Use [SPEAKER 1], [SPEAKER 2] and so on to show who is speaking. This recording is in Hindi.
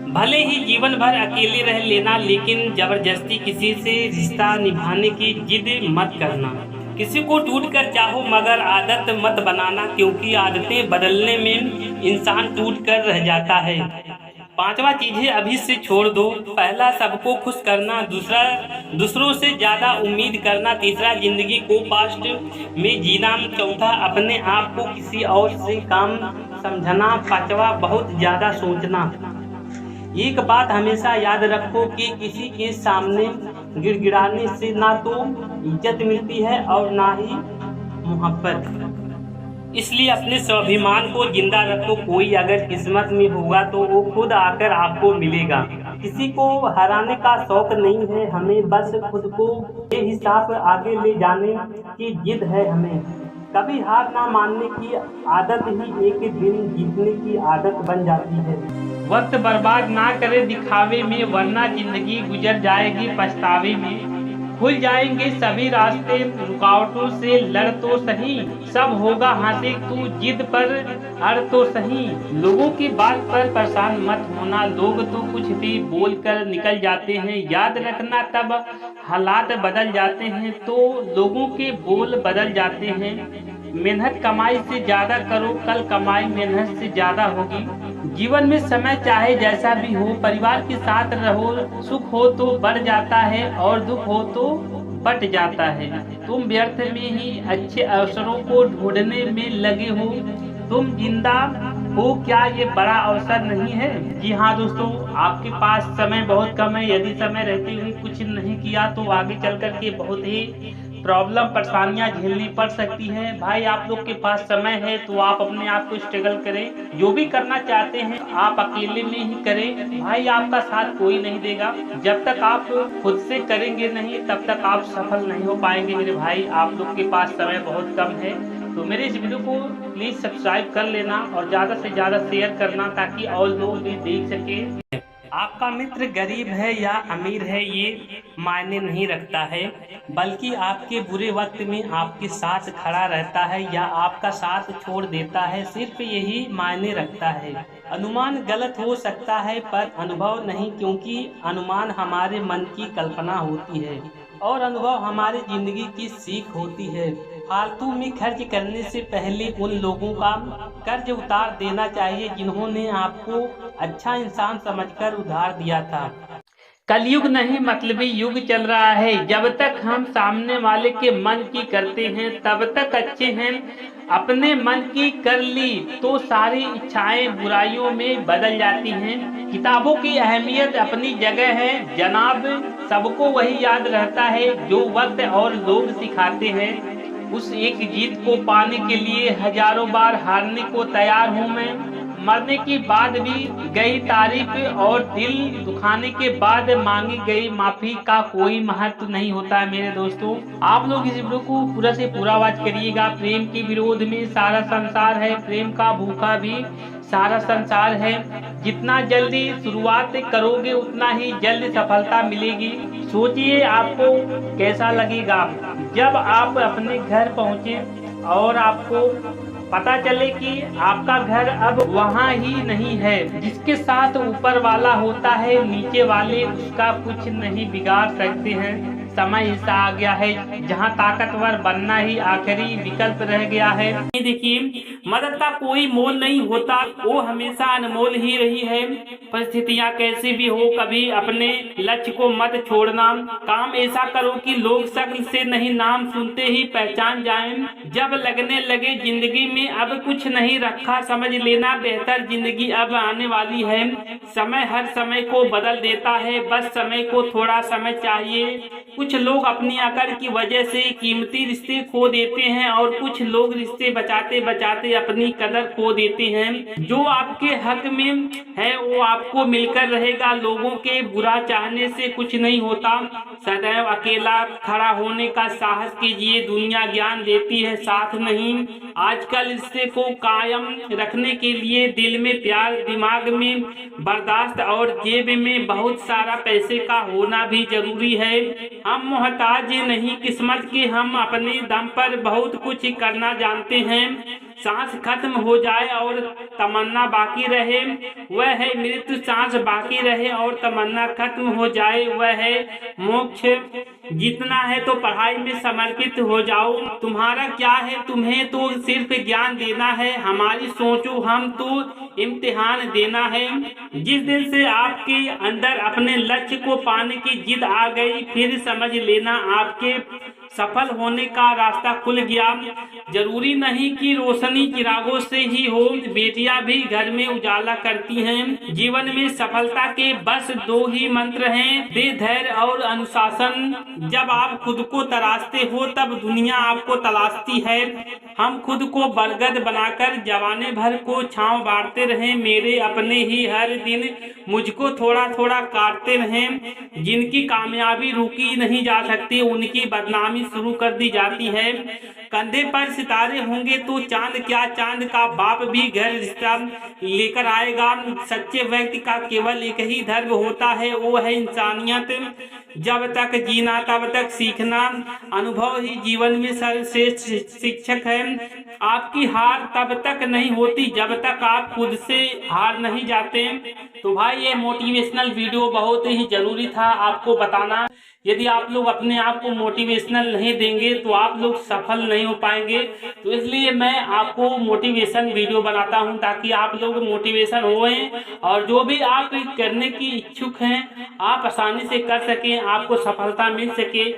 [SPEAKER 1] भले ही जीवन भर अकेले रह लेना, लेकिन जबरदस्ती किसी से रिश्ता निभाने की जिद मत करना। किसी को टूट कर चाहो मगर आदत मत बनाना, क्योंकि आदतें बदलने में इंसान टूट कर रह जाता है। पांचवा चीज है अभी से छोड़ दो। पहला सबको खुश करना, दूसरा दूसरों से ज्यादा उम्मीद करना, तीसरा जिंदगी को पास्ट में जीना, चौथा अपने आप को किसी और से काम समझना, पांचवा बहुत ज्यादा सोचना। एक बात हमेशा याद रखो कि किसी के सामने गिड़गिड़ाने से ना तो इज्जत मिलती है और ना ही मोहब्बत। इसलिए अपने स्वाभिमान को जिंदा रखो। कोई अगर किस्मत में होगा तो वो खुद आकर आपको मिलेगा। किसी को हराने का शौक नहीं है हमें, बस खुद को बेहिसाब आगे ले जाने की जिद है हमें। कभी हार ना मानने की आदत ही एक दिन जीतने की आदत बन जाती है। वक्त बर्बाद ना करे दिखावे में, वरना जिंदगी गुजर जाएगी पछतावे में। खुल जाएंगे सभी रास्ते, रुकावटों से लड़ तो सही, सब होगा हासिल तू जिद पर अड़ तो सही। लोगों की बात पर परेशान मत होना, लोग तो कुछ भी बोल कर निकल जाते हैं। याद रखना तब हालात बदल जाते हैं तो लोगों के बोल बदल जाते हैं। मेहनत कमाई से ज्यादा करो, कल कमाई मेहनत से ज्यादा होगी। जीवन में समय चाहे जैसा भी हो, परिवार के साथ रहो। सुख हो तो बढ़ जाता है और दुख हो तो बट जाता है। तुम व्यर्थ में ही अच्छे अवसरों को ढूंढने में लगे हो। तुम जिंदा हो क्या ये बड़ा अवसर नहीं है? जी हाँ दोस्तों, आपके पास समय बहुत कम है। यदि समय रहते हुए कुछ नहीं किया तो आगे चल कर के बहुत ही प्रॉब्लम परेशानियां झेलनी पड़ सकती है। भाई आप लोग के पास समय है तो आप अपने आप को स्ट्रगल करें। जो भी करना चाहते हैं आप अकेले में ही करें। भाई आपका साथ कोई नहीं देगा। जब तक आप खुद से करेंगे नहीं तब तक आप सफल नहीं हो पाएंगे मेरे भाई। आप लोग के पास समय बहुत कम है तो मेरे इस वीडियो को प्लीज सब्सक्राइब कर लेना और ज्यादा से ज्यादा शेयर करना ताकि और लोग भी देख सके। आपका मित्र गरीब है या अमीर है ये मायने नहीं रखता है, बल्कि आपके बुरे वक्त में आपके साथ खड़ा रहता है या आपका साथ छोड़ देता है, सिर्फ यही मायने रखता है। अनुमान गलत हो सकता है पर अनुभव नहीं, क्योंकि अनुमान हमारे मन की कल्पना होती है और अनुभव हमारी जिंदगी की सीख होती है। फालतू में खर्च करने से पहले उन लोगों का कर्ज उतार देना चाहिए जिन्होंने आपको अच्छा इंसान समझकर उधार दिया था। कलयुग नहीं मतलबी युग चल रहा है। जब तक हम सामने वाले के मन की करते हैं तब तक अच्छे हैं। अपने मन की कर ली तो सारी इच्छाएं बुराइयों में बदल जाती हैं। किताबों की अहमियत अपनी जगह है जनाब, सबको वही याद रहता है जो वक्त और लोग सिखाते हैं। उस एक जीत को पाने के लिए हजारों बार हारने को तैयार हूँ मैं। मरने के बाद भी गई तारीफ और दिल दुखाने के बाद मांगी गई माफी का कोई महत्व नहीं होता है मेरे दोस्तों। आप लोग इस वीडियो को पूरा से पूरा वॉच करिएगा। प्रेम के विरोध में सारा संसार है, प्रेम का भूखा भी सारा संसार है। जितना जल्दी शुरुआत करोगे उतना ही जल्द सफलता मिलेगी। सोचिए आपको कैसा लगेगा जब आप अपने घर पहुंचे और आपको पता चले कि आपका घर अब वहाँ ही नहीं है। जिसके साथ ऊपर वाला होता है नीचे वाले उसका कुछ नहीं बिगाड़ सकते हैं। समय ऐसा आ गया है जहाँ ताकतवर बनना ही आखिरी विकल्प रह गया है। देखिए, मदद का कोई मोल नहीं होता, वो हमेशा अनमोल ही रही है। परिस्थितियाँ कैसी भी हो, कभी अपने लक्ष्य को मत छोड़ना। काम ऐसा करो कि लोग शक्ल से नहीं नाम सुनते ही पहचान जाएं। जब लगने लगे जिंदगी में अब कुछ नहीं रखा, समझ लेना बेहतर जिंदगी अब आने वाली है। समय हर समय को बदल देता है, बस समय को थोड़ा समय चाहिए। कुछ लोग अपनी अकड़ की वजह से कीमती रिश्ते खो देते हैं और कुछ लोग रिश्ते बचाते बचाते अपनी कदर खो देते हैं। जो आपके हक में है वो आपको मिलकर रहेगा। लोगों के बुरा चाहने से कुछ नहीं होता। सदैव अकेला खड़ा होने का साहस कीजिए, दुनिया ज्ञान देती है साथ नहीं। आजकल रिश्ते को कायम रखने के लिए दिल में प्यार, दिमाग में बर्दाश्त और जेब में बहुत सारा पैसे का होना भी जरूरी है। हम मोहताज नहीं किस्मत के, हम अपने दम पर बहुत कुछ करना जानते हैं। सांस खत्म हो जाए और तमन्ना बाकी रहे वह है मृत्यु, सांस बाकी रहे और तमन्ना खत्म हो जाए वह है मोक्ष। जीतना है तो पढ़ाई में समर्पित हो जाओ, तुम्हारा क्या है, तुम्हें तो सिर्फ ज्ञान देना है, हमारी सोचो हम तो इम्तिहान देना है। जिस दिन से आपके अंदर अपने लक्ष्य को पाने की जिद आ गई, फिर समझ लेना आपके सफल होने का रास्ता खुल गया। जरूरी नहीं कि रोशनी चिरागों से ही हो, बेटियां भी घर में उजाला करती हैं। जीवन में सफलता के बस दो ही मंत्र हैं, दे धैर्य और अनुशासन। जब आप खुद को तराशते हो तब दुनिया आपको तलाशती है। हम खुद को बरगद बनाकर जवाने भर को छांव बांटते रहें, मेरे अपने ही हर दिन मुझको थोड़ा थोड़ा काटते रहें। जिनकी कामयाबी रुकी नहीं जा सकती, उनकी बदनामी शुरू कर दी जाती है। कंधे पर सितारे होंगे तो चांद क्या, चांद का बाप भी घर रिश्ता लेकर आएगा। सच्चे व्यक्ति का केवल एक ही धर्म होता है, वो है इंसानियत। जब तक जीना तब तक सीखना, अनुभव ही जीवन में सर्वश्रेष्ठ शिक्षक है। आपकी हार तब तक नहीं होती जब तक आप खुद से हार नहीं जाते। तो भाई ये मोटिवेशनल वीडियो बहुत ही जरूरी था आपको बताना। यदि आप लोग अपने आप को मोटिवेशनल नहीं देंगे तो आप लोग सफल नहीं हो पाएंगे। तो इसलिए मैं आपको मोटिवेशन वीडियो बनाता हूं ताकि आप लोग मोटिवेशन होएं और जो भी आप करने की इच्छुक हैं आप आसानी से कर सकें, आपको सफलता मिल सके।